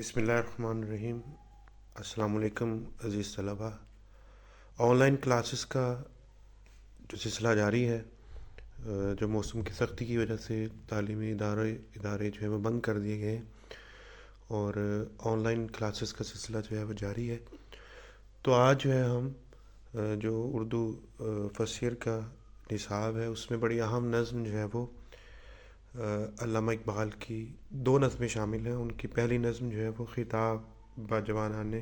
بسم اللہ الرحمن الرحیم۔ السلام علیکم عزیز طلبہ۔ آن لائن کلاسز کا جو سلسلہ جاری ہے، جو موسم کی سختی کی وجہ سے تعلیمی ادارے جو ہے وہ بند کر دیے گئے ہیں اور آن لائن کلاسز کا سلسلہ جو ہے وہ جاری ہے۔ تو آج جو ہے ہم جو اردو فصل شعر کا نصاب ہے اس میں بڑی اہم نظم جو ہے وہ علامہ اقبال کی دو نظمیں شامل ہیں۔ ان کی پہلی نظم جو ہے وہ خطاب با جوانان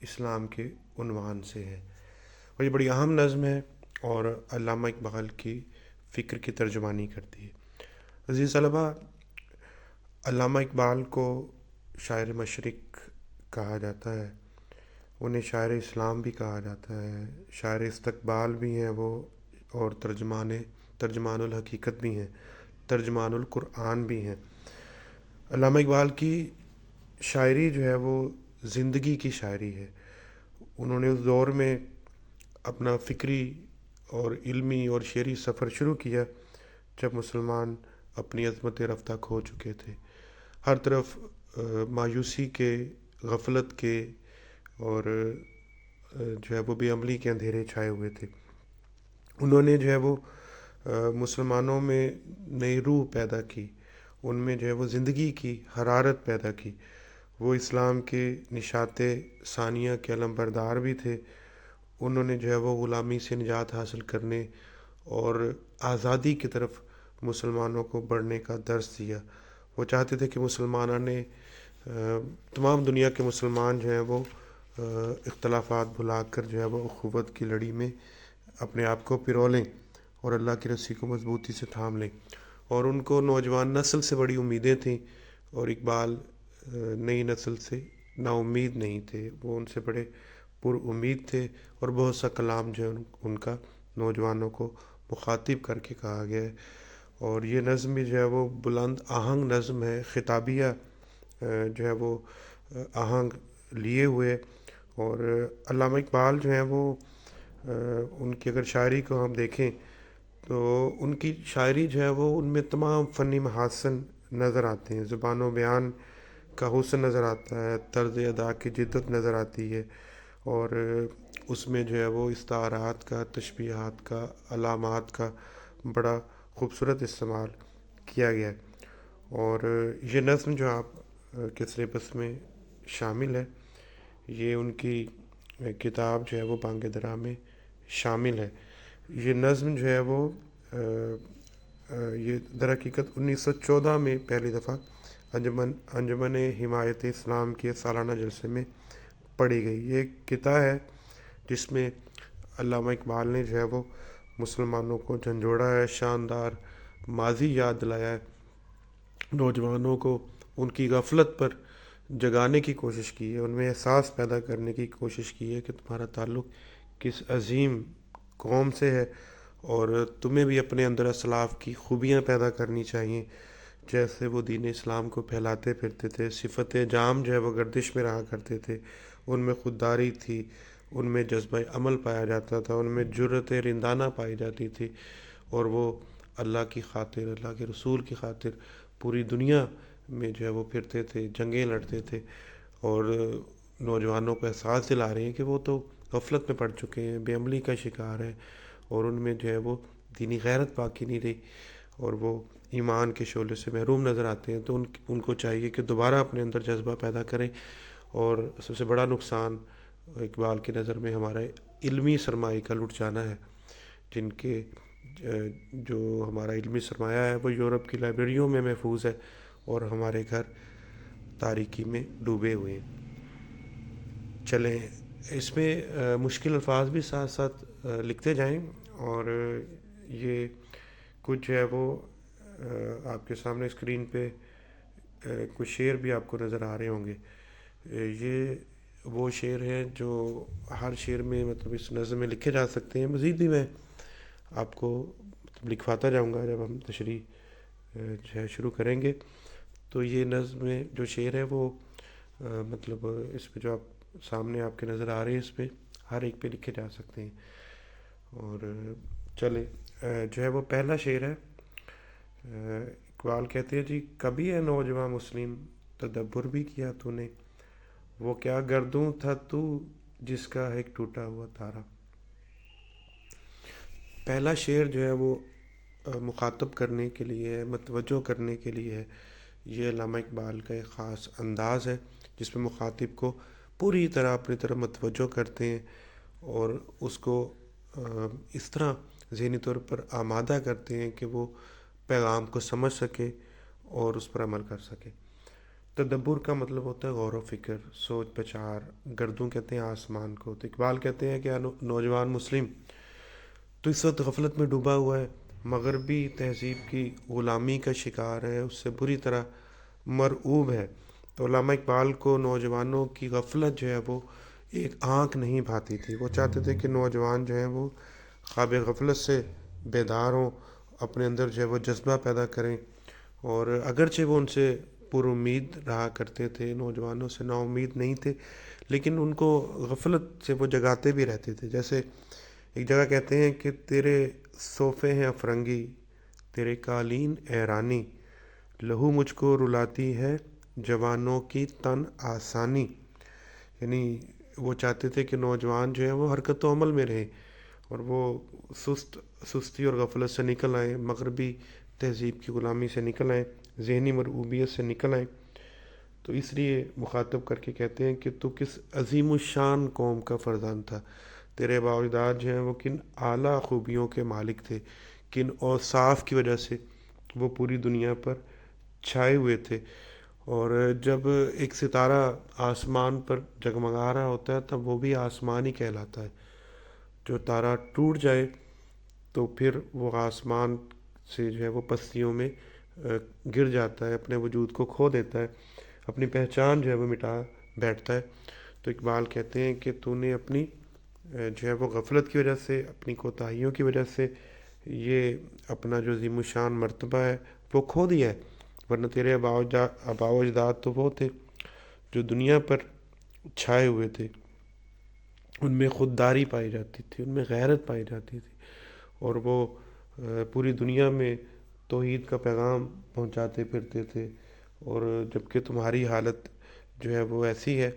اسلام کے عنوان سے ہے اور یہ بڑی اہم نظم ہے اور علامہ اقبال کی فکر کی ترجمانی کرتی ہے۔ عزیز طلبہ، علامہ اقبال کو شاعر مشرق کہا جاتا ہے، انہیں شاعر اسلام بھی کہا جاتا ہے، شاعر استقبال بھی ہیں وہ، اور ترجمان الحقیقت بھی ہیں، ترجمان القرآن بھی ہیں۔ علامہ اقبال کی شاعری جو ہے وہ زندگی کی شاعری ہے۔ انہوں نے اس دور میں اپنا فکری اور علمی اور شعری سفر شروع کیا جب مسلمان اپنی عظمت رفتہ کھو چکے تھے، ہر طرف مایوسی کے، غفلت کے اور جو ہے وہ بے عملی کے اندھیرے چھائے ہوئے تھے۔ انہوں نے جو ہے وہ مسلمانوں میں نئی روح پیدا کی، ان میں جو ہے وہ زندگی کی حرارت پیدا کی۔ وہ اسلام کے نشاط ثانیہ کے علمبردار بھی تھے۔ انہوں نے جو ہے وہ غلامی سے نجات حاصل کرنے اور آزادی کی طرف مسلمانوں کو بڑھنے کا درس دیا۔ وہ چاہتے تھے کہ تمام دنیا کے مسلمان جو ہیں وہ اختلافات بھلا کر جو ہے وہ اخوت کی لڑی میں اپنے آپ کو پرو لیں اور اللہ کی رسی کو مضبوطی سے تھام لیں۔ اور ان کو نوجوان نسل سے بڑی امیدیں تھیں اور اقبال نئی نسل سے نا امید نہیں تھے، وہ ان سے بڑے پر امید تھے اور بہت سا کلام جو ہے ان کا نوجوانوں کو مخاطب کر کے کہا گیا ہے۔ اور یہ نظم بھی جو ہے وہ بلند آہنگ نظم ہے، خطابیہ جو ہے وہ آہنگ لیے ہوئے۔ اور علامہ اقبال جو ہیں وہ ان کی اگر شاعری کو ہم دیکھیں تو ان کی شاعری جو ہے وہ ان میں تمام فنی محاسن نظر آتے ہیں، زبان و بیان کا حسن نظر آتا ہے، طرز ادا کی جدت نظر آتی ہے، اور اس میں جو ہے وہ استعارات کا، تشبیہات کا، علامات کا بڑا خوبصورت استعمال کیا گیا ہے۔ اور یہ نظم جو آپ کے سلیبس میں شامل ہے، یہ ان کی کتاب جو ہے وہ بانگ درا میں شامل ہے۔ یہ نظم جو ہے وہ یہ در حقیقت 1914 میں پہلی دفعہ انجمن حمایت اسلام کے سالانہ جلسے میں پڑھی گئی۔ یہ ایک قطعہ ہے جس میں علامہ اقبال نے جو ہے وہ مسلمانوں کو جھنجھوڑا ہے، شاندار ماضی یاد دلایا ہے، نوجوانوں کو ان کی غفلت پر جگانے کی کوشش کی ہے، ان میں احساس پیدا کرنے کی کوشش کی ہے کہ تمہارا تعلق کس عظیم قوم سے ہے اور تمہیں بھی اپنے اندر اسلاف کی خوبیاں پیدا کرنی چاہیے، جیسے وہ دین اسلام کو پھیلاتے پھرتے تھے۔ صفت جام جو ہے وہ گردش میں رہا کرتے تھے، ان میں خودداری تھی، ان میں جذبہ عمل پایا جاتا تھا، ان میں جرأت رندانہ پائی جاتی تھی، اور وہ اللہ کی خاطر، اللہ کے رسول کی خاطر پوری دنیا میں جو ہے وہ پھرتے تھے، جنگیں لڑتے تھے، اور نوجوانوں کو احساس دلا رہے ہیں کہ وہ تو غفلت میں پڑ چکے ہیں، بے عملی کا شکار ہیں، اور ان میں جو ہے وہ دینی غیرت باقی نہیں رہی اور وہ ایمان کے شعلے سے محروم نظر آتے ہیں۔ تو ان کو چاہیے کہ دوبارہ اپنے اندر جذبہ پیدا کریں۔ اور سب سے بڑا نقصان اقبال کی نظر میں ہمارا علمی سرمایہ کا لٹ جانا ہے، جن کے جو ہمارا علمی سرمایہ ہے وہ یورپ کی لائبریریوں میں محفوظ ہے اور ہمارے گھر تاریکی میں ڈوبے ہوئے ہیں۔ چلیں اس میں مشکل الفاظ بھی ساتھ ساتھ لکھتے جائیں، اور یہ کچھ جو ہے وہ آپ کے سامنے اسکرین پہ کچھ شعر بھی آپ کو نظر آ رہے ہوں گے۔ یہ وہ شعر ہیں جو ہر شعر میں مطلب اس نظم میں لکھے جا سکتے ہیں، مزید بھی میں آپ کو لکھواتا جاؤں گا جب ہم تشریح جو ہے شروع کریں گے۔ تو یہ نظم میں جو شعر ہے وہ مطلب اس پہ جو آپ سامنے آپ کے نظر آ رہے ہیں، اس پہ ہر ایک پہ لکھے جا سکتے ہیں۔ اور چلے جو ہے وہ پہلا شعر ہے۔ اقبال کہتے ہیں جی، کبھی ہے نوجوان مسلم تدبر بھی کیا تو نے، وہ کیا گردوں تھا تو جس کا ایک ٹوٹا ہوا تارا۔ پہلا شعر جو ہے وہ مخاطب کرنے کے لیے ہے، متوجہ کرنے کے لیے ہے۔ یہ علامہ اقبال کا ایک خاص انداز ہے جس میں مخاطب کو پوری طرح اپنی طرف متوجہ کرتے ہیں اور اس کو اس طرح ذہنی طور پر آمادہ کرتے ہیں کہ وہ پیغام کو سمجھ سکے اور اس پر عمل کر سکے۔ تدبر کا مطلب ہوتا ہے غور و فکر، سوچ بچار۔ گردوں کہتے ہیں آسمان کو۔ تو اقبال کہتے ہیں کہ نوجوان مسلم تو اس وقت غفلت میں ڈوبا ہوا ہے، مغربی تہذیب کی غلامی کا شکار ہے، اس سے بری طرح مرعوب ہے۔ تو علامہ اقبال کو نوجوانوں کی غفلت جو ہے وہ ایک آنکھ نہیں بھاتی تھی۔ وہ چاہتے تھے کہ نوجوان جو ہیں وہ خواب غفلت سے بیدار ہوں، اپنے اندر جو ہے وہ جذبہ پیدا کریں، اور اگرچہ وہ ان سے پر امید رہا کرتے تھے، نوجوانوں سے نا امید نہیں تھے، لیکن ان کو غفلت سے وہ جگاتے بھی رہتے تھے۔ جیسے ایک جگہ کہتے ہیں کہ تیرے صوفے ہیں افرنگی، تیرے قالین ایرانی، لہو مجھ کو رلاتی ہے جوانوں کی تن آسانی۔ یعنی وہ چاہتے تھے کہ نوجوان جو ہیں وہ حرکت و عمل میں رہیں اور وہ سستی اور غفلت سے نکل آئیں، مغربی تہذیب کی غلامی سے نکل آئیں، ذہنی مرعوبیت سے نکل آئیں۔ تو اس لیے مخاطب کر کے کہتے ہیں کہ تو کس عظیم الشان قوم کا فرزند تھا، تیرے آباء و اجداد جو ہیں وہ کن اعلیٰ خوبیوں کے مالک تھے، کن اوصاف کی وجہ سے وہ پوری دنیا پر چھائے ہوئے تھے۔ اور جب ایک ستارہ آسمان پر جگمگا رہا ہوتا ہے تب وہ بھی آسمان ہی کہلاتا ہے۔ جو تارہ ٹوٹ جائے تو پھر وہ آسمان سے جو ہے وہ پستیوں میں گر جاتا ہے، اپنے وجود کو کھو دیتا ہے، اپنی پہچان جو ہے وہ مٹا بیٹھتا ہے۔ تو اقبال کہتے ہیں کہ تو نے اپنی جو ہے وہ غفلت کی وجہ سے، اپنی کوتاہیوں کی وجہ سے یہ اپنا جو عظیم الشان مرتبہ ہے وہ کھو دیا ہے، ورنہ تیرے آباء و اجداد تو وہ تھے جو دنیا پر چھائے ہوئے تھے، ان میں خودداری پائی جاتی تھی، ان میں غیرت پائی جاتی تھی، اور وہ پوری دنیا میں توحید کا پیغام پہنچاتے پھرتے تھے۔ اور جبکہ تمہاری حالت جو ہے وہ ایسی ہے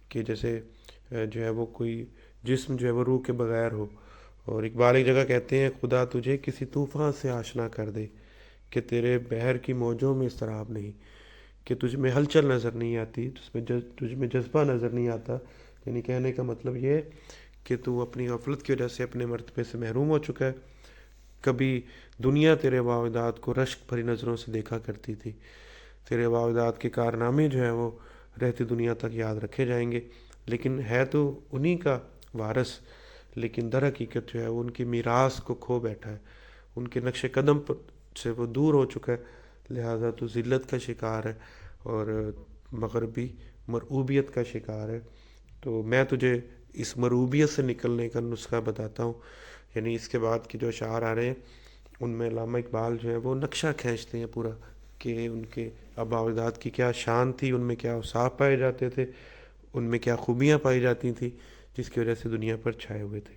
کہ جیسے جو ہے وہ کوئی جسم جو ہے وہ روح کے بغیر ہو۔ اور اقبال ایک جگہ کہتے ہیں خدا تجھے کسی طوفان سے آشنا کر دے کہ تیرے بحر کی موجوں میں اضطراب نہیں، کہ تجھ میں ہلچل نظر نہیں آتی، تجھ میں جذبہ نظر نہیں آتا۔ یعنی کہنے کا مطلب یہ ہے کہ تو اپنی غفلت کی وجہ سے اپنے مرتبے سے محروم ہو چکا ہے۔ کبھی دنیا تیرے آباء و اجداد کو رشک بھری نظروں سے دیکھا کرتی تھی، تیرے آباء و اجداد کے کارنامے جو ہیں وہ رہتی دنیا تک یاد رکھے جائیں گے، لیکن ہے تو انہی کا وارث، لیکن در حقیقت جو ہے وہ ان کی میراث کو کھو بیٹھا ہے، ان کے نقش قدم پر سے وہ دور ہو چکا ہے، لہٰذا تو ذلت کا شکار ہے اور مغربی مرعوبیت کا شکار ہے۔ تو میں تجھے اس مرعوبیت سے نکلنے کا نسخہ بتاتا ہوں۔ یعنی اس کے بعد کے جو اشعار آ رہے ہیں ان میں علامہ اقبال جو ہے وہ نقشہ کھینچتے ہیں پورا کہ ان کے آباء و اجداد کی کیا شان تھی، ان میں کیا اوصاف پائے جاتے تھے، ان میں کیا خوبیاں پائی جاتی تھیں جس کی وجہ سے دنیا پر چھائے ہوئے تھے۔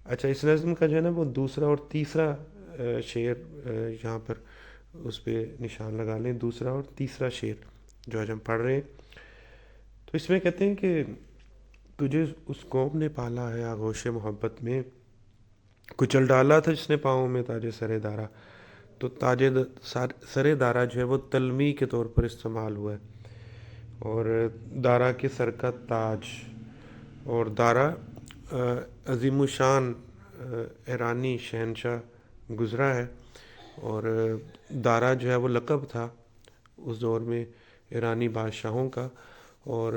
اچھا، اس نظم کا جو ہے نا وہ دوسرا اور تیسرا شعر یہاں پر اس پہ نشان لگا لیں، دوسرا اور تیسرا شعر جو آج ہم پڑھ رہے ہیں۔ تو اس میں کہتے ہیں کہ تجھے اس قوم نے پالا ہے آغوش محبت میں، کچل ڈالا تھا جس نے پاؤں میں تاج سر دارا۔ تو تاج سر دارا جو ہے وہ تلمی کے طور پر استعمال ہوا ہے، اور دارا کے سر کا تاج، اور دارا عظیم الشان ایرانی شہنشاہ گزرا ہے، اور دارا جو ہے وہ لقب تھا اس دور میں ایرانی بادشاہوں کا، اور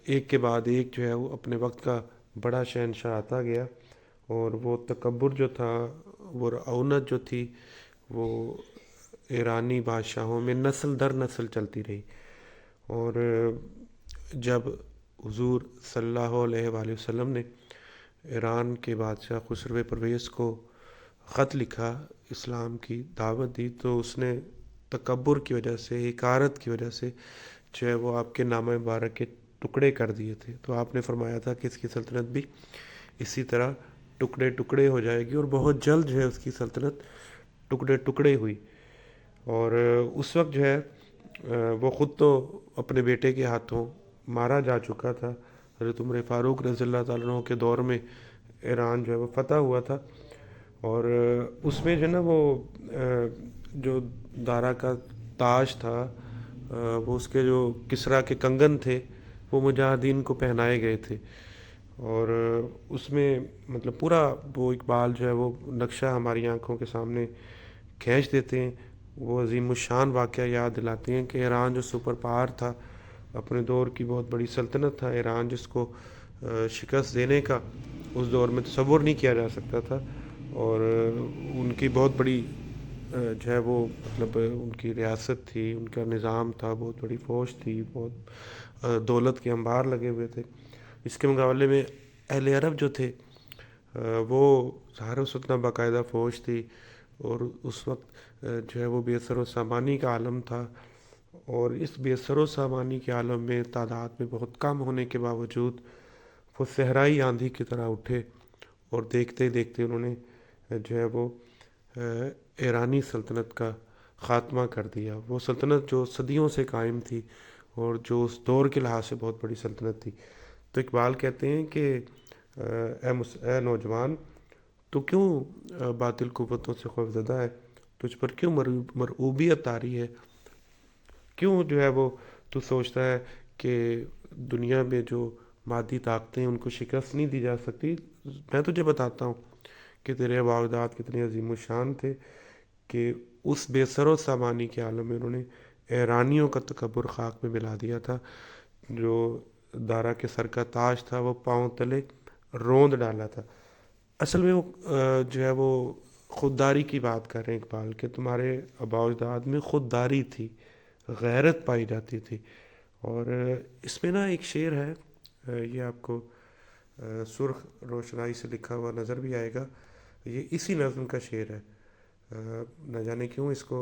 ایک کے بعد ایک جو ہے وہ اپنے وقت کا بڑا شہنشاہ آتا گیا، اور وہ تکبر جو تھا، وہ رعونت جو تھی، وہ ایرانی بادشاہوں میں نسل در نسل چلتی رہی۔ اور جب حضور صلی اللہ علیہ وآلہ وسلم نے ایران کے بادشاہ خسرو پرویز کو خط لکھا، اسلام کی دعوت دی، تو اس نے تکبر کی وجہ سے، حقارت کی وجہ سے جو ہے وہ آپ کے نامہ مبارک کے ٹکڑے کر دیے تھے۔ تو آپ نے فرمایا تھا کہ اس کی سلطنت بھی اسی طرح ٹکڑے ٹکڑے ہو جائے گی، اور بہت جلد جو ہے اس کی سلطنت ٹکڑے ٹکڑے ہوئی۔ اور اس وقت جو ہے وہ خود تو اپنے بیٹے کے ہاتھوں مارا جا چکا تھا. حضرت عمر فاروق رضی اللہ تعالیٰ عنہ کے دور میں ایران جو ہے وہ فتح ہوا تھا, اور اس میں جو ہے نا وہ جو دارا کا تاج تھا, وہ اس کے جو کسریٰ کے کنگن تھے وہ مجاہدین کو پہنائے گئے تھے. اور اس میں مطلب پورا وہ اقبال جو ہے وہ نقشہ ہماری آنکھوں کے سامنے کھینچ دیتے ہیں. وہ عظیم الشان واقعہ یاد دلاتے ہیں کہ ایران جو سپر پاور تھا, اپنے دور کی بہت بڑی سلطنت تھا ایران, جس کو شکست دینے کا اس دور میں تصور نہیں کیا جا سکتا تھا. اور ان کی بہت بڑی جو ہے وہ مطلب ان کی ریاست تھی, ان کا نظام تھا, بہت بڑی فوج تھی, بہت دولت کے انبار لگے ہوئے تھے. اس کے مقابلے میں اہل عرب جو تھے وہ ظاہر اس وقت باقاعدہ فوج تھی, اور اس وقت جو ہے وہ بے سر و سامانی کا عالم تھا. اور اس بے سر و سامانی کے عالم میں تعداد میں بہت کم ہونے کے باوجود وہ صحرائی آندھی کی طرح اٹھے, اور دیکھتے دیکھتے انہوں نے جو ہے وہ ایرانی سلطنت کا خاتمہ کر دیا. وہ سلطنت جو صدیوں سے قائم تھی اور جو اس دور کے لحاظ سے بہت بڑی سلطنت تھی. تو اقبال کہتے ہیں کہ اے نوجوان, تو کیوں باطل قوتوں سے خوفزدہ ہے, تجھ پر کیوں مرعوبیت طاری ہے, کیوں جو ہے وہ تو سوچتا ہے کہ دنیا میں جو مادی طاقتیں ان کو شکست نہیں دی جا سکتی. میں تجھے بتاتا ہوں کہ تیرے واقعات کتنے عظیم الشان تھے کہ اس بے سر و سامانی کے عالم میں انہوں نے ایرانیوں کا تکبر خاک میں ملا دیا تھا. جو دارا کے سر کا تاج تھا وہ پاؤں تلے روند ڈالا تھا. اصل میں وہ جو ہے وہ خودداری کی بات کر رہے ہیں اقبال, کہ تمہارے آباء و اجداد میں خودداری تھی, غیرت پائی جاتی تھی. اور اس میں نا ایک شعر ہے, یہ آپ کو سرخ روشنائی سے لکھا ہوا نظر بھی آئے گا. یہ اسی نظم کا شعر ہے. نہ جانے کیوں اس کو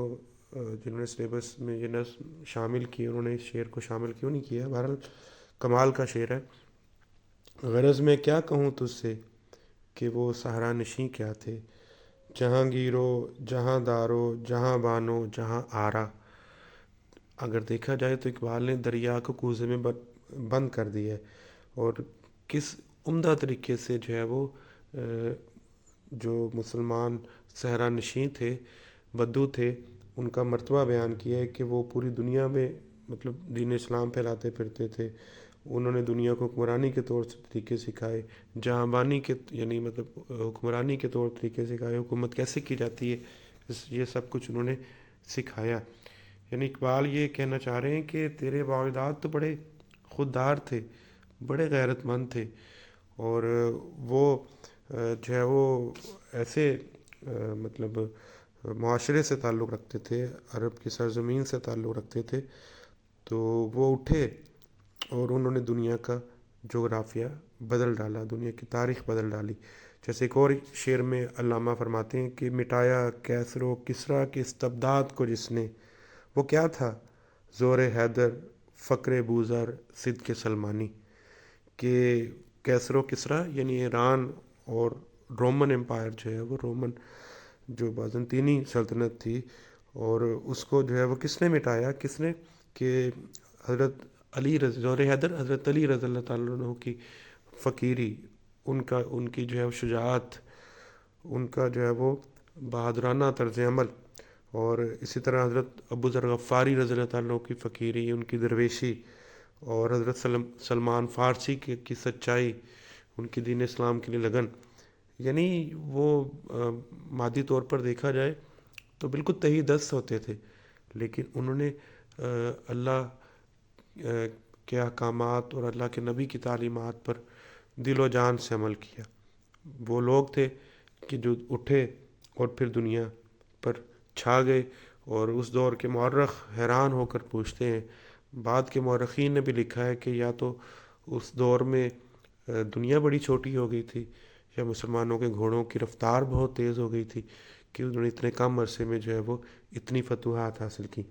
جنہوں نے سلیبس میں یہ نظم شامل کی انہوں نے اس شعر کو شامل کیوں نہیں کیا. بہرحال کمال کا شعر ہے. غرض میں کیا کہوں تجھ سے کہ وہ صحرا نشیں کیا تھے, جہاں گیرو جہاں دارو جہاں بانو جہاں آرا. اگر دیکھا جائے تو اقبال نے دریا کو کوزے میں بند کر دیا ہے, اور کس عمدہ طریقے سے جو ہے وہ جو مسلمان صحرا نشیں تھے, بدو تھے, ان کا مرتبہ بیان کیا ہے کہ وہ پوری دنیا میں مطلب دین اسلام پھیلاتے پھرتے تھے. انہوں نے دنیا کو حکمرانی کے طور طریقے سکھائے, جہاں بانی کے یعنی مطلب حکمرانی کے طور طریقے سکھائے, حکومت کیسے کی جاتی ہے, یہ سب کچھ انہوں نے سکھایا. یعنی اقبال یہ کہنا چاہ رہے ہیں کہ تیرے باوجداد تو بڑے خوددار تھے, بڑے غیرت مند تھے, اور وہ جو ہے وہ ایسے مطلب معاشرے سے تعلق رکھتے تھے, عرب کی سرزمین سے تعلق رکھتے تھے. تو وہ اٹھے اور انہوں نے دنیا کا جغرافیہ بدل ڈالا, دنیا کی تاریخ بدل ڈالی. جیسے ایک اور شعر میں علامہ فرماتے ہیں کہ مٹایا کیسر و کسریٰ کے استبداد کو جس نے, وہ کیا تھا زور حیدر فقر بوذر صدق سلمانی. کہ کیسر و کسریٰ یعنی ایران اور رومن امپائر جو ہے وہ رومن جو بازنطینی سلطنت تھی, اور اس کو جو ہے وہ کس نے مٹایا, کس نے, کہ حضرت زور حیدر حضرت علی رضی اللہ تعالیٰ عنہ کی فقیری, ان کی جو ہے وہ شجاعت, ان کا جو ہے وہ بہادرانہ طرز عمل, اور اسی طرح حضرت ابو ذر غفاری رضی اللہ تعالیٰ عنہ کی فقیری, ان کی درویشی, اور حضرت سلمان فارسی کی سچائی, ان کی دین اسلام کے لیے لگن. یعنی وہ مادی طور پر دیکھا جائے تو بالکل تہی دست ہوتے تھے, لیکن انہوں نے اللہ کے احکامات اور اللہ کے نبی کی تعلیمات پر دل و جان سے عمل کیا. وہ لوگ تھے کہ جو اٹھے اور پھر دنیا پر چھا گئے, اور اس دور کے مورخ حیران ہو کر پوچھتے ہیں, بعد کے مورخین نے بھی لکھا ہے کہ یا تو اس دور میں دنیا بڑی چھوٹی ہو گئی تھی, یا مسلمانوں کے گھوڑوں کی رفتار بہت تیز ہو گئی تھی کہ انہوں نے اتنے کم عرصے میں جو ہے وہ اتنی فتوحات حاصل کی.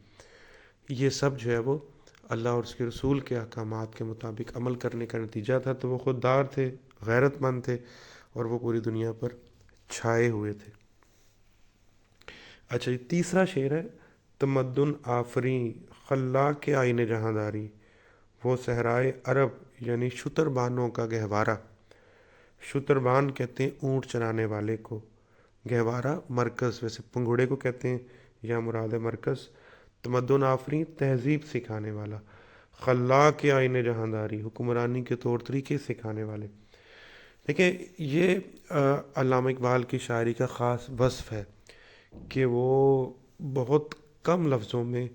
یہ سب جو ہے وہ اللہ اور اس کے رسول کے احکامات کے مطابق عمل کرنے کا نتیجہ تھا. تو وہ خوددار تھے, غیرت مند تھے, اور وہ پوری دنیا پر چھائے ہوئے تھے. اچھا, یہ تیسرا شعر ہے, تمدن آفریں خلاق آئین جہاں داری، وہ صحرائے عرب یعنی شتربانوں کا گہوارہ. شتربان کہتے ہیں اونٹ چرانے والے کو، گہوارہ مرکز، ویسے پنگوڑے کو کہتے ہیں، یا مراد ہے مرکز. تمدن آفریں، تہذیب سکھانے والا. خلاق آئین جہاں داری، حکمرانی کے طور طریقے سکھانے والے. دیکھیں یہ علامہ اقبال کی شاعری کا خاص وصف ہے کہ وہ بہت کم لفظوں میں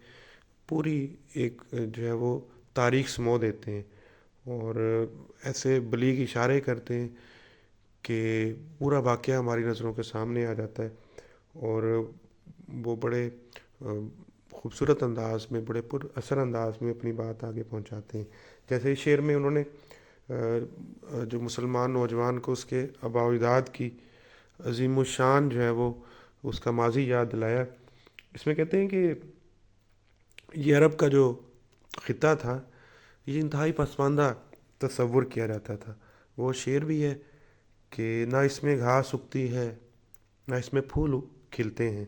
پوری ایک جو ہے وہ تاریخ سمو دیتے ہیں، اور ایسے بلیغ اشارے کرتے ہیں کہ پورا واقعہ ہماری نظروں کے سامنے آ جاتا ہے، اور وہ بڑے خوبصورت انداز میں، بڑے پر اثر انداز میں اپنی بات آگے پہنچاتے ہیں. جیسے اس شعر میں انہوں نے جو مسلمان نوجوان کو اس کے آباء و اجداد کی عظیم الشان جو ہے وہ اس کا ماضی یاد دلایا. اس میں کہتے ہیں کہ یہ عرب کا جو خطہ تھا یہ انتہائی پسماندہ تصور کیا جاتا تھا. وہ شعر بھی ہے کہ نہ اس میں گھاس اگتی ہے نہ اس میں پھول کھلتے ہیں،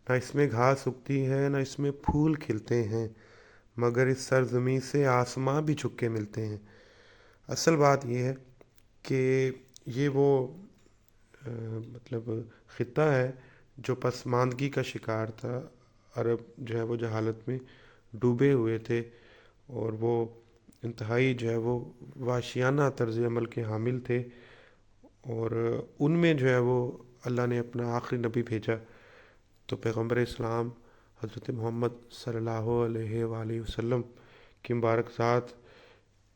نہ اس میں گھاس اگتی ہے نہ اس میں پھول کھلتے ہیں، مگر اس سرزمین سے آسماں بھی چھک کے ملتے ہیں. اصل بات یہ ہے کہ یہ وہ مطلب خطہ ہے جو پسماندگی کا شکار تھا. عرب جو ہے وہ جہالت میں ڈوبے ہوئے تھے، اور وہ انتہائی جو ہے وہ وحشیانہ طرز عمل کے حامل تھے، اور ان میں جو ہے وہ اللہ نے اپنا آخری نبی بھیجا. تو پیغمبر اسلام حضرت محمد صلی اللہ علیہ وآلہ وسلم کی مبارک ذات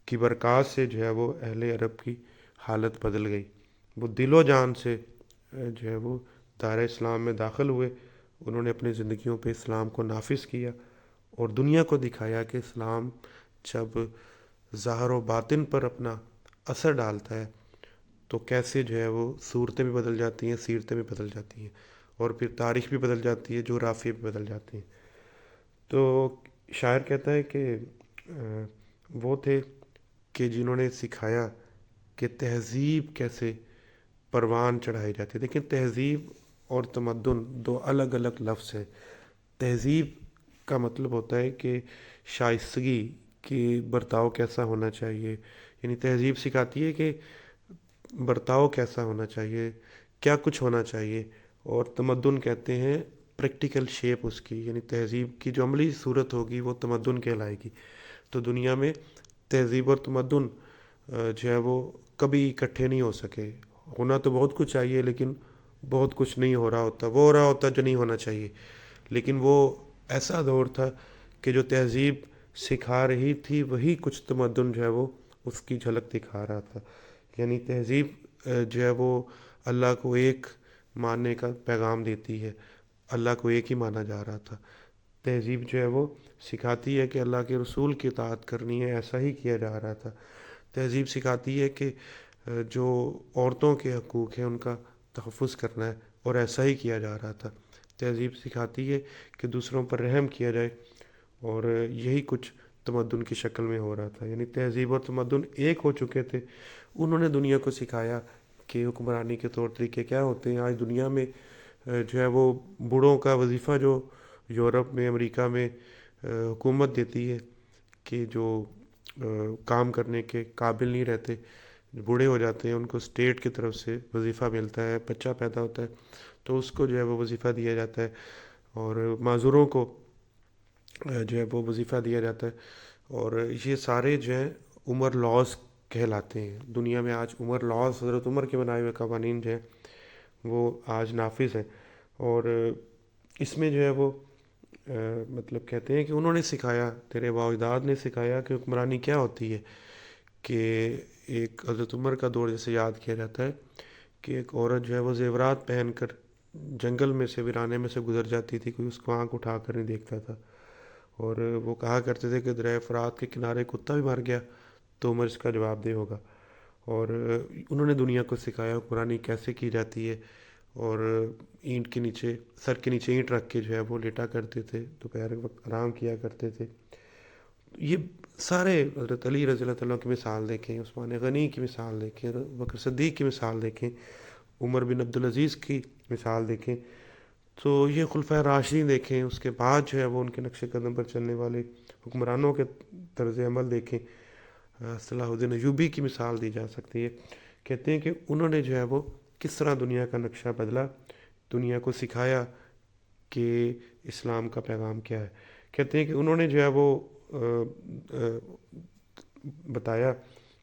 کی برکات سے جو ہے وہ اہل عرب کی حالت بدل گئی. وہ دل و جان سے جو ہے وہ دائرہ اسلام میں داخل ہوئے. انہوں نے اپنی زندگیوں پہ اسلام کو نافذ کیا اور دنیا کو دکھایا کہ اسلام جب ظاہر و باطن پر اپنا اثر ڈالتا ہے تو کیسے جو ہے وہ صورتیں بھی بدل جاتی ہیں، سیرتیں بھی بدل جاتی ہیں، اور پھر تاریخ بھی بدل جاتی ہے، جغرافیہ بھی بدل جاتے ہیں. تو شاعر کہتا ہے کہ وہ تھے کہ جنہوں نے سکھایا کہ تہذیب کیسے پروان چڑھائی جاتی ہے. لیکن تہذیب اور تمدن دو الگ الگ لفظ ہیں. تہذیب کا مطلب ہوتا ہے کہ شائستگی کہ برتاؤ کیسا ہونا چاہیے، یعنی تہذیب سکھاتی ہے کہ برتاؤ کیسا ہونا چاہیے، کیا کچھ ہونا چاہیے. اور تمدن کہتے ہیں پریکٹیکل شیپ اس کی، یعنی تہذیب کی جو عملی صورت ہوگی وہ تمدن کہلائے گی. تو دنیا میں تہذیب اور تمدن جو ہے وہ کبھی اکٹھے نہیں ہو سکے. ہونا تو بہت کچھ چاہیے لیکن بہت کچھ نہیں ہو رہا ہوتا، وہ ہو رہا ہوتا جو نہیں ہونا چاہیے. لیکن وہ ایسا دور تھا کہ جو تہذیب سکھا رہی تھی وہی کچھ تمدن جو ہے وہ اس کی جھلک دکھا رہا تھا. یعنی تہذیب جو ہے وہ اللہ کو ایک ماننے کا پیغام دیتی ہے، اللہ کو ایک ہی مانا جا رہا تھا. تہذیب جو ہے وہ سکھاتی ہے کہ اللہ کے رسول کی اطاعت کرنی ہے، ایسا ہی کیا جا رہا تھا. تہذیب سکھاتی ہے کہ جو عورتوں کے حقوق ہیں ان کا تحفظ کرنا ہے، اور ایسا ہی کیا جا رہا تھا. تہذیب سکھاتی ہے کہ دوسروں پر رحم کیا جائے، اور یہی کچھ تمدن کی شکل میں ہو رہا تھا. یعنی تہذیب اور تمدن ایک ہو چکے تھے. انہوں نے دنیا کو سکھایا کہ حکمرانی کے طور طریقے کیا ہوتے ہیں. آج دنیا میں جو ہے وہ بوڑھوں کا وظیفہ جو یورپ میں، امریکہ میں حکومت دیتی ہے کہ جو کام کرنے کے قابل نہیں رہتے، بوڑھے ہو جاتے ہیں، ان کو اسٹیٹ کی طرف سے وظیفہ ملتا ہے. بچہ پیدا ہوتا ہے تو اس کو جو ہے وہ وظیفہ دیا جاتا ہے، اور معذوروں کو جو ہے وہ وظیفہ دیا جاتا ہے. اور یہ سارے جو ہیں عمر لاز کہلاتے ہیں. دنیا میں آج عمر لاز، حضرت عمر کے بنائے ہوئے قوانین جو ہیں وہ آج نافذ ہیں. اور اس میں جو ہے وہ مطلب کہتے ہیں کہ انہوں نے سکھایا، تیرے آباء و اجداد نے سکھایا کہ حکمرانی کیا ہوتی ہے. کہ ایک حضرت عمر کا دور جیسے یاد کیا جاتا ہے کہ ایک عورت جو ہے وہ زیورات پہن کر جنگل میں سے، ویرانے میں سے گزر جاتی تھی، کوئی اس کو آنکھ اٹھا کر نہیں دیکھتا تھا. اور وہ کہا کرتے تھے کہ دریائے فرات کے کنارے کتا بھی مر گیا تو عمر اس کا جواب دہ ہوگا. اور انہوں نے دنیا کو سکھایا حکمرانی کیسے کی جاتی ہے. اور اینٹ کے نیچے، سر کے نیچے اینٹ رکھ کے جو ہے وہ لیٹا کرتے تھے، دوپہر کے وقت آرام کیا کرتے تھے. یہ سارے حضرت علی رضی اللہ تعالیٰ کی مثال دیکھیں، عثمان غنی کی مثال دیکھیں، بکر صدیق کی مثال دیکھیں، عمر بن عبدالعزیز کی مثال دیکھیں، تو یہ خلفائے راشدین دیکھیں. اس کے بعد جو ہے وہ ان کے نقش قدم پر چلنے والے حکمرانوں کے طرز عمل دیکھیں، صلاح الدین ایوبی کی مثال دی جا سکتی ہے. کہتے ہیں کہ انہوں نے جو ہے وہ کس طرح دنیا کا نقشہ بدلا، دنیا کو سکھایا کہ اسلام کا پیغام کیا ہے. کہتے ہیں کہ انہوں نے جو ہے وہ بتایا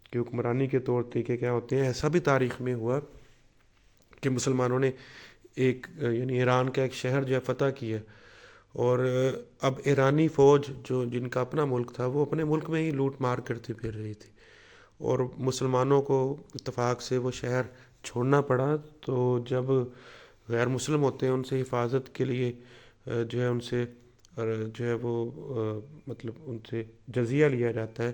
کہ حکمرانی کے طور طریقے کیا ہوتے ہیں. ایسا بھی تاریخ میں ہوا کہ مسلمانوں نے ایک یعنی ایران کا ایک شہر جو ہے فتح کیا، اور اب ایرانی فوج جو جن کا اپنا ملک تھا وہ اپنے ملک میں ہی لوٹ مار کرتی پھر رہی تھی، اور مسلمانوں کو اتفاق سے وہ شہر چھوڑنا پڑا. تو جب غیر مسلم ہوتے ہیں ان سے حفاظت کے لیے جو ہے ان سے جو ہے وہ مطلب ان سے جزیہ لیا جاتا ہے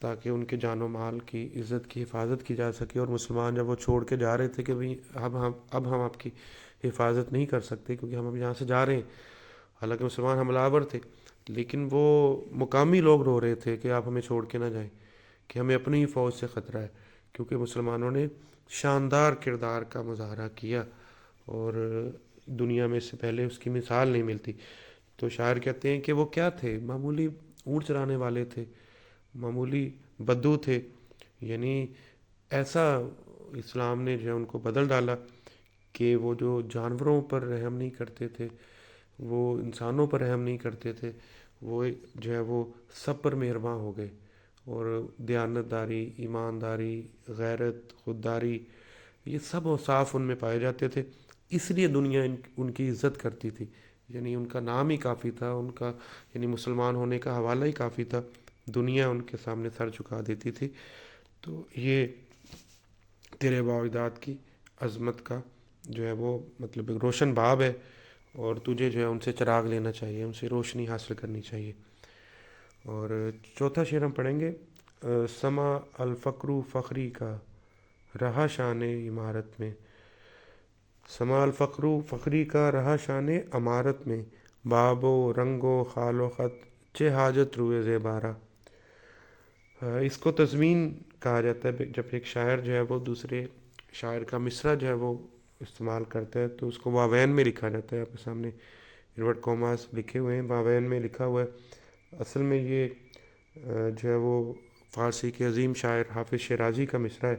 تاکہ ان کے جان و مال کی عزت کی حفاظت کی جا سکے. اور مسلمان جب وہ چھوڑ کے جا رہے تھے کہ بھئی اب ہم آپ کی حفاظت نہیں کر سکتے کیونکہ ہم اب یہاں سے جا رہے ہیں، حالانکہ مسلمان حملہ آور تھے، لیکن وہ مقامی لوگ رو رہے تھے کہ آپ ہمیں چھوڑ کے نہ جائیں، کہ ہمیں اپنی ہی فوج سے خطرہ ہے، کیونکہ مسلمانوں نے شاندار کردار کا مظاہرہ کیا اور دنیا میں اس سے پہلے اس کی مثال نہیں ملتی. تو شاعر کہتے ہیں کہ وہ کیا تھے، معمولی اونٹ چرانے والے تھے، معمولی بدو تھے، یعنی ایسا اسلام نے جو ہے ان کو بدل ڈالا کہ وہ جو جانوروں پر رحم نہیں کرتے تھے، وہ انسانوں پر رحم نہیں کرتے تھے، وہ جو ہے وہ سب پر مہرباں ہو گئے، اور دیانت داری، ایمانداری، غیرت، خودداری، یہ سب اوصاف ان میں پائے جاتے تھے. اس لیے دنیا ان کی عزت کرتی تھی، یعنی ان کا نام ہی کافی تھا، ان کا یعنی مسلمان ہونے کا حوالہ ہی کافی تھا، دنیا ان کے سامنے سر جھکا دیتی تھی. تو یہ تیرے بااجداد کی عظمت کا جو ہے وہ مطلب ایک روشن باب ہے، اور تجھے جو ہے ان سے چراغ لینا چاہیے، ان سے روشنی حاصل کرنی چاہیے. اور چوتھا شعر ہم پڑھیں گے. سما الفقر فخری کا رہا شان عمارت میں، سما الفقر فخری کا رہا شان عمارت میں، باب و رنگ و خال و خط چہ حاجت روئے زیبارہ. اس کو تضمین کہا جاتا ہے جب ایک شاعر جو ہے وہ دوسرے شاعر کا مصرع جو ہے وہ استعمال کرتا ہے تو اس کو واوین میں لکھا جاتا ہے. آپ کے سامنے انورٹ کوماس لکھے ہوئے ہیں، واوین میں لکھا ہوا ہے. اصل میں یہ جو ہے وہ فارسی کے عظیم شاعر حافظ شیرازی کا مصرع ہے،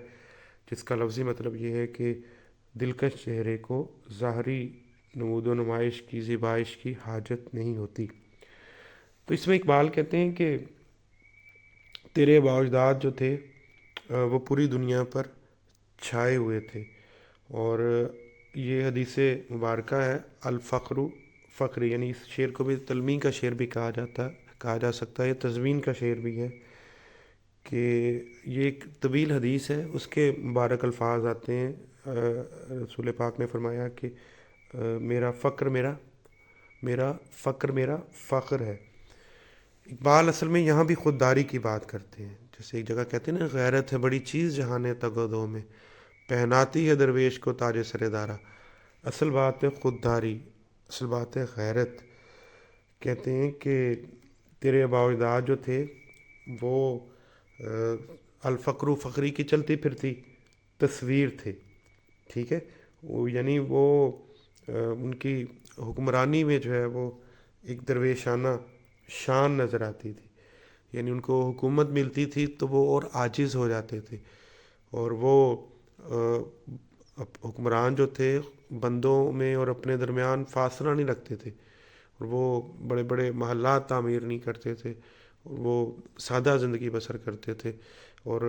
جس کا لفظی مطلب یہ ہے کہ دلکش چہرے کو ظاہری نمود و نمائش کی زیبائش کی حاجت نہیں ہوتی. تو اس میں اقبال کہتے ہیں کہ تیرے بااجداد جو تھے وہ پوری دنیا پر چھائے ہوئے تھے، اور یہ حدیث مبارکہ ہے. الفقر فخر، یعنی اس شعر کو بھی تلمین کا شعر بھی کہا جا سکتا ہے، یہ تضمین کا شعر بھی ہے کہ یہ ایک طویل حدیث ہے، اس کے مبارک الفاظ آتے ہیں. رسول پاک نے فرمایا کہ میرا فقر میرا فخر ہے. اقبال اصل میں یہاں بھی خودداری کی بات کرتے ہیں، جیسے ایک جگہ کہتے ہیں نا، غیرت ہے بڑی چیز جہاں تگ و دو میں، پہناتی ہے درویش کو تاج سر دارا. اصل بات ہے خودداری، اصل بات ہے غیرت. کہتے ہیں کہ تیرے بااجداد جو تھے وہ الفقر فخری کی چلتی پھرتی تصویر تھے، ٹھیک ہے، یعنی وہ ان کی حکمرانی میں جو ہے وہ ایک درویشانہ شان نظر آتی تھی. یعنی ان کو حکومت ملتی تھی تو وہ اور عاجز ہو جاتے تھے، اور وہ حکمران جو تھے بندوں میں اور اپنے درمیان فاصلہ نہیں رکھتے تھے، اور وہ بڑے بڑے محلات تعمیر نہیں کرتے تھے، وہ سادہ زندگی بسر کرتے تھے. اور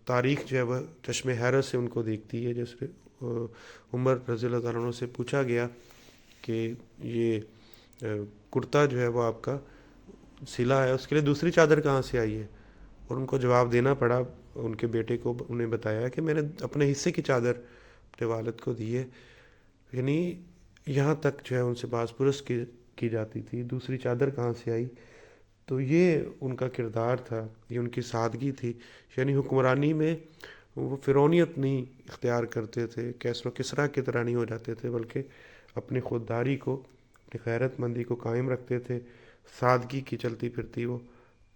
تاریخ جو ہے وہ چشم حیرت سے ان کو دیکھتی ہے. جیسے عمر رضی اللہ تعالیٰ عنہ سے پوچھا گیا کہ یہ کرتا جو ہے وہ آپ کا سلا ہے، اس کے لیے دوسری چادر کہاں سے آئی ہے، اور ان کو جواب دینا پڑا. ان کے بیٹے کو انہیں بتایا کہ میں نے اپنے حصے کی چادر اپنے والد کو دی ہے. یعنی یہاں تک جو ہے ان سے باز پرس کی جاتی تھی، دوسری چادر کہاں سے آئی. تو یہ ان کا کردار تھا، یہ ان کی سادگی تھی. یعنی حکمرانی میں وہ فرعونیت نہیں اختیار کرتے تھے، کیسر و کسریٰ کی طرح نہیں ہو جاتے تھے، بلکہ اپنی خودداری کو، اپنی غیرت مندی کو قائم رکھتے تھے. سادگی کی چلتی پھرتی وہ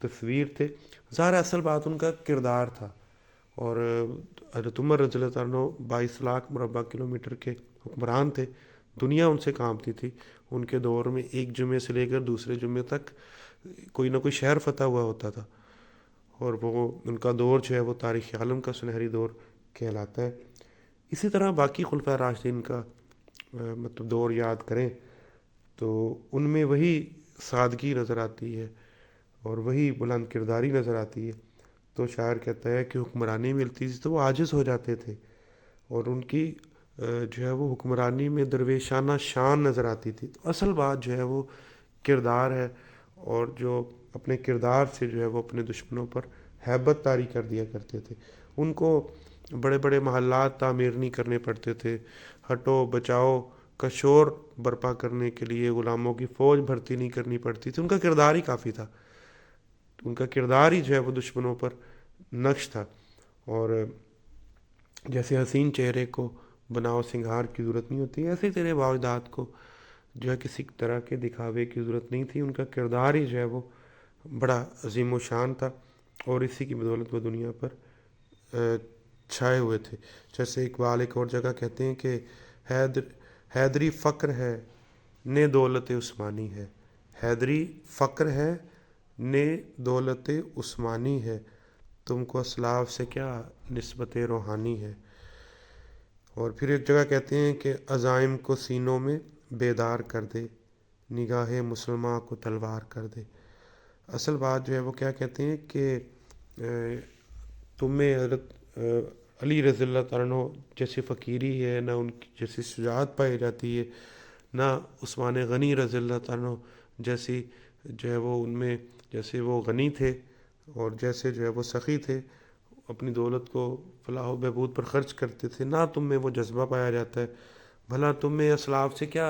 تصویر تھے. ظاہر اصل بات ان کا کردار تھا. اور حضرت عمر رضی اللہ تعالیٰ عنہ 22 لاکھ مربع کلومیٹر کے حکمران تھے، دنیا ان سے کانپتی تھی. ان کے دور میں ایک جمعے سے لے کر دوسرے جمعے تک کوئی نہ کوئی شہر فتح ہوا ہوتا تھا، اور وہ ان کا دور جو ہے وہ تاریخ عالم کا سنہری دور کہلاتا ہے۔ اسی طرح باقی خلفۂ راشدین کا مطلب دور یاد کریں تو ان میں وہی سادگی نظر آتی ہے اور وہی بلند کرداری نظر آتی ہے۔ تو شاعر کہتا ہے کہ حکمرانی ملتی تھی تو وہ عاجز ہو جاتے تھے، اور ان کی جو ہے وہ حکمرانی میں درویشانہ شان نظر آتی تھی۔ تو اصل بات جو ہے وہ کردار ہے، اور جو اپنے کردار سے جو ہے وہ اپنے دشمنوں پر ہیبت طاری کر دیا کرتے تھے۔ ان کو بڑے بڑے محلات تعمیر نہیں کرنے پڑتے تھے، ہٹو بچاؤ کا شور برپا کرنے کے لیے غلاموں کی فوج بھرتی نہیں کرنی پڑتی تھی، ان کا کردار ہی کافی تھا، ان کا کردار ہی جو ہے وہ دشمنوں پر نقش تھا۔ اور جیسے حسین چہرے کو بناؤ سنگھار کی ضرورت نہیں ہوتی، ایسے تیرے باوجداد کو جو ہے کسی طرح کے دکھاوے کی ضرورت نہیں تھی، ان کا کردار ہی جو ہے وہ بڑا عظیم و شان تھا، اور اسی کی بدولت وہ دنیا پر چھائے ہوئے تھے۔ جیسے اقبال ایک اور جگہ کہتے ہیں کہ حیدری فقر ہے نے دولت عثمانی ہے، حیدری فقر ہے نے دولت عثمانی ہے، تم کو اسلاف سے کیا نسبت روحانی ہے۔ اور پھر ایک جگہ کہتے ہیں کہ عزائم کو سینوں میں بیدار کر دے، نگاہ مسلماں کو تلوار کر دے۔ اصل بات جو ہے وہ کیا کہتے ہیں کہ تم میں حضرت علی رضی اللہ تعالیٰ عنہ جیسی فقیری ہے، نہ ان کی جیسی شجاعت پائی جاتی ہے، نہ عثمان غنی رضی اللہ تعالیٰ عنہ جیسی جو ہے وہ ان میں جیسے وہ غنی تھے اور جیسے جو ہے وہ سخی تھے، اپنی دولت کو فلاح و بہبود پر خرچ کرتے تھے، نہ تم میں وہ جذبہ پایا جاتا ہے۔ بھلا تم میں اسلاف سے کیا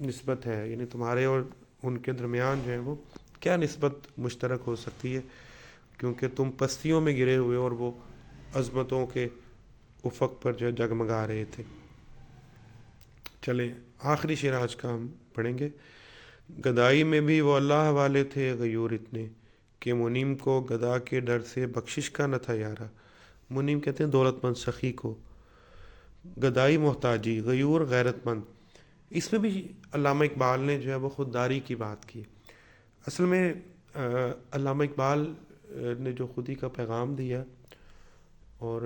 نسبت ہے، یعنی تمہارے اور ان کے درمیان جو ہے وہ کیا نسبت مشترک ہو سکتی ہے، کیونکہ تم پستیوں میں گرے ہوئے اور وہ عظمتوں کے افق پر جو ہے جگمگا رہے تھے۔ چلیں آخری شعر آج کا ہم پڑھیں گے۔ گدائی میں بھی وہ اللہ والے تھے غیور اتنے، کہ منیم کو گدا کے ڈر سے بخشش کا نہ تھا یارا۔ منیم کہتے ہیں دولت مند سخی کو، گدائی محتاجی، غیور غیرت مند۔ اس میں بھی علامہ اقبال نے جو ہے وہ خودداری کی بات کی۔ اصل میں علامہ اقبال نے جو خودی کا پیغام دیا، اور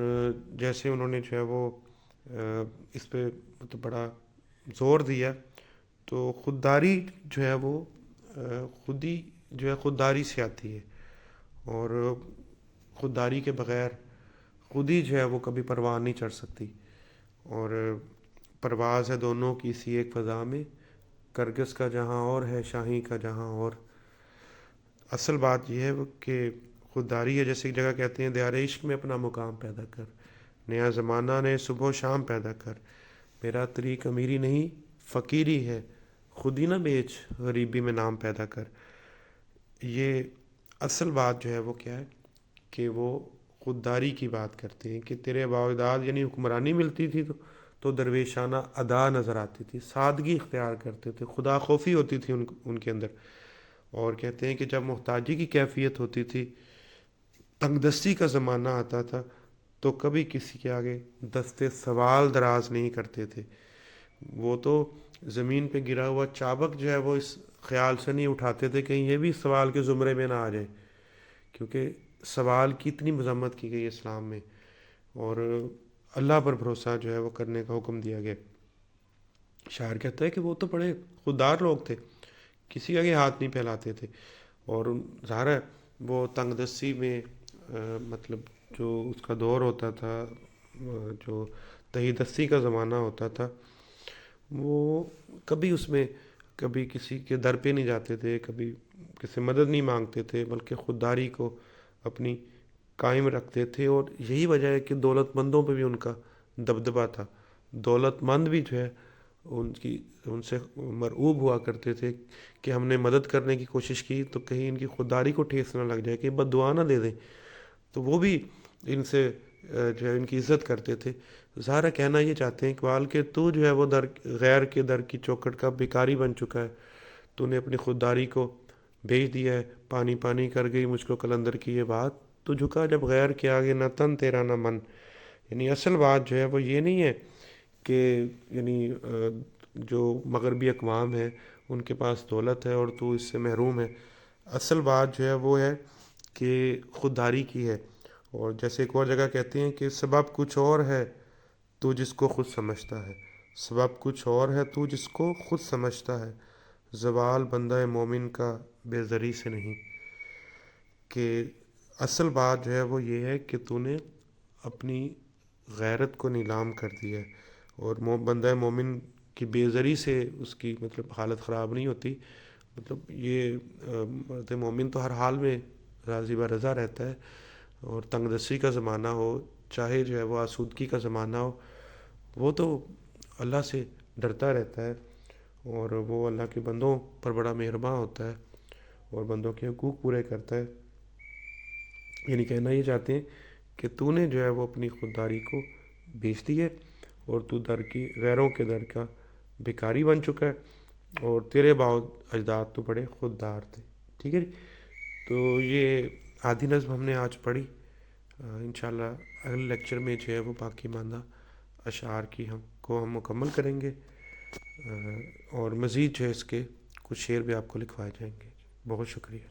جیسے انہوں نے جو ہے وہ اس پہ مطلب بڑا زور دیا، تو خودداری جو ہے وہ خودی جو ہے خودداری سے آتی ہے، اور خودداری کے بغیر خودی جو ہے وہ کبھی پروان نہیں چڑھ سکتی، اور پرواز ہے دونوں کی سی ایک فضا میں، کرگس کا جہاں اور ہے شاہی کا جہاں اور۔ اصل بات یہ ہے کہ خودداری ہے، جیسے ایک جگہ کہتے ہیں دیار عشق میں اپنا مقام پیدا کر، نیا زمانہ نے صبح و شام پیدا کر، میرا طریق امیری نہیں فقیری ہے، خودی نہ بیچ غریبی میں نام پیدا کر۔ یہ اصل بات جو ہے وہ کیا ہے کہ وہ خودداری کی بات کرتے ہیں کہ تیرے باوجداد یعنی حکمرانی ملتی تھی تو درویشانہ ادا نظر آتی تھی، سادگی اختیار کرتے تھے، خدا خوفی ہوتی تھی ان کے اندر، اور کہتے ہیں کہ جب محتاجی کی کیفیت ہوتی تھی، تنگ دستی کا زمانہ آتا تھا، تو کبھی کسی کے آگے دستے سوال دراز نہیں کرتے تھے۔ وہ تو زمین پہ گرا ہوا چابک جو ہے وہ اس خیال سے نہیں اٹھاتے تھے کہیں یہ بھی سوال کے زمرے میں نہ آ جائے، کیونکہ سوال کی اتنی مذمت کی گئی اسلام میں، اور اللہ پر بھروسہ جو ہے وہ کرنے کا حکم دیا گیا۔ شاعر کہتا ہے کہ وہ تو بڑے خوددار لوگ تھے، کسی آگے ہاتھ نہیں پھیلاتے تھے، اور ظاہر ہے وہ تنگ دستی میں مطلب جو اس کا دور ہوتا تھا، جو تہی دستی کا زمانہ ہوتا تھا، وہ کبھی اس میں کبھی کسی کے در پہ نہیں جاتے تھے، کبھی کسی مدد نہیں مانگتے تھے، بلکہ خودداری کو اپنی قائم رکھتے تھے، اور یہی وجہ ہے کہ دولت مندوں پہ بھی ان کا دبدبہ تھا۔ دولت مند بھی جو ہے ان سے مرعوب ہوا کرتے تھے کہ ہم نے مدد کرنے کی کوشش کی تو کہیں ان کی خودداری کو ٹھیس نہ لگ جائے، کہ بد دعا نہ دے دیں، تو وہ بھی ان سے جو ہے ان کی عزت کرتے تھے۔ ظاہر کہنا یہ چاہتے ہیں اقبال کہ تو جو ہے وہ غیر کے در کی چوکھٹ کا بھکاری بن چکا ہے، تو نے اپنی خودداری کو بیچ دیا ہے، پانی پانی کر گئی مجھ کو قلندر کی یہ بات، تو جھکا جب غیر کے آگے نہ تن تیرا نہ من۔ یعنی اصل بات جو ہے وہ یہ نہیں ہے کہ یعنی جو مغربی اقوام ہیں ان کے پاس دولت ہے اور تو اس سے محروم ہے۔ اصل بات جو ہے وہ ہے کہ خودداری کی ہے. اور جیسے ایک اور جگہ کہتے ہیں کہ سبب کچھ اور ہے تو جس کو خود سمجھتا ہے. سبب کچھ اور ہے تو جس کو خود سمجھتا ہے. زوال بندہ مومن کا بے زری سے نہیں. کہ اصل بات جو ہے وہ یہ ہے کہ تو نے اپنی غیرت کو نیلام کر دیا ہے. اور بندہ مومن کی بے زری سے اس کی مطلب حالت خراب نہیں ہوتی. مطلب یہ مرد مومن تو ہر حال میں راضی برضا رہتا ہے. اور تنگ دستی کا زمانہ ہو چاہے جو ہے وہ آسودگی کا زمانہ ہو وہ تو اللہ سے ڈرتا رہتا ہے. اور وہ اللہ کے بندوں پر بڑا مہرباں ہوتا ہے اور بندوں کے حقوق پورے کرتا ہے. یعنی کہنا یہ چاہتے ہیں کہ تو نے جو ہے وہ اپنی خودداری کو بیچ دی ہے اور تو در کی غیروں کے در کا بھکاری بن چکا ہے. اور تیرے اجداد تو بڑے خوددار تھے. ٹھیک ہے جی. تو یہ آدھی نظم ہم نے آج پڑھی. انشاءاللہ اگلے لیکچر میں جو ہے وہ باقی ماندہ اشعار کی ہم مکمل کریں گے. اور مزید جو ہے اس کے کچھ شعر بھی آپ کو لکھوائے جائیں گے. بہت شکریہ.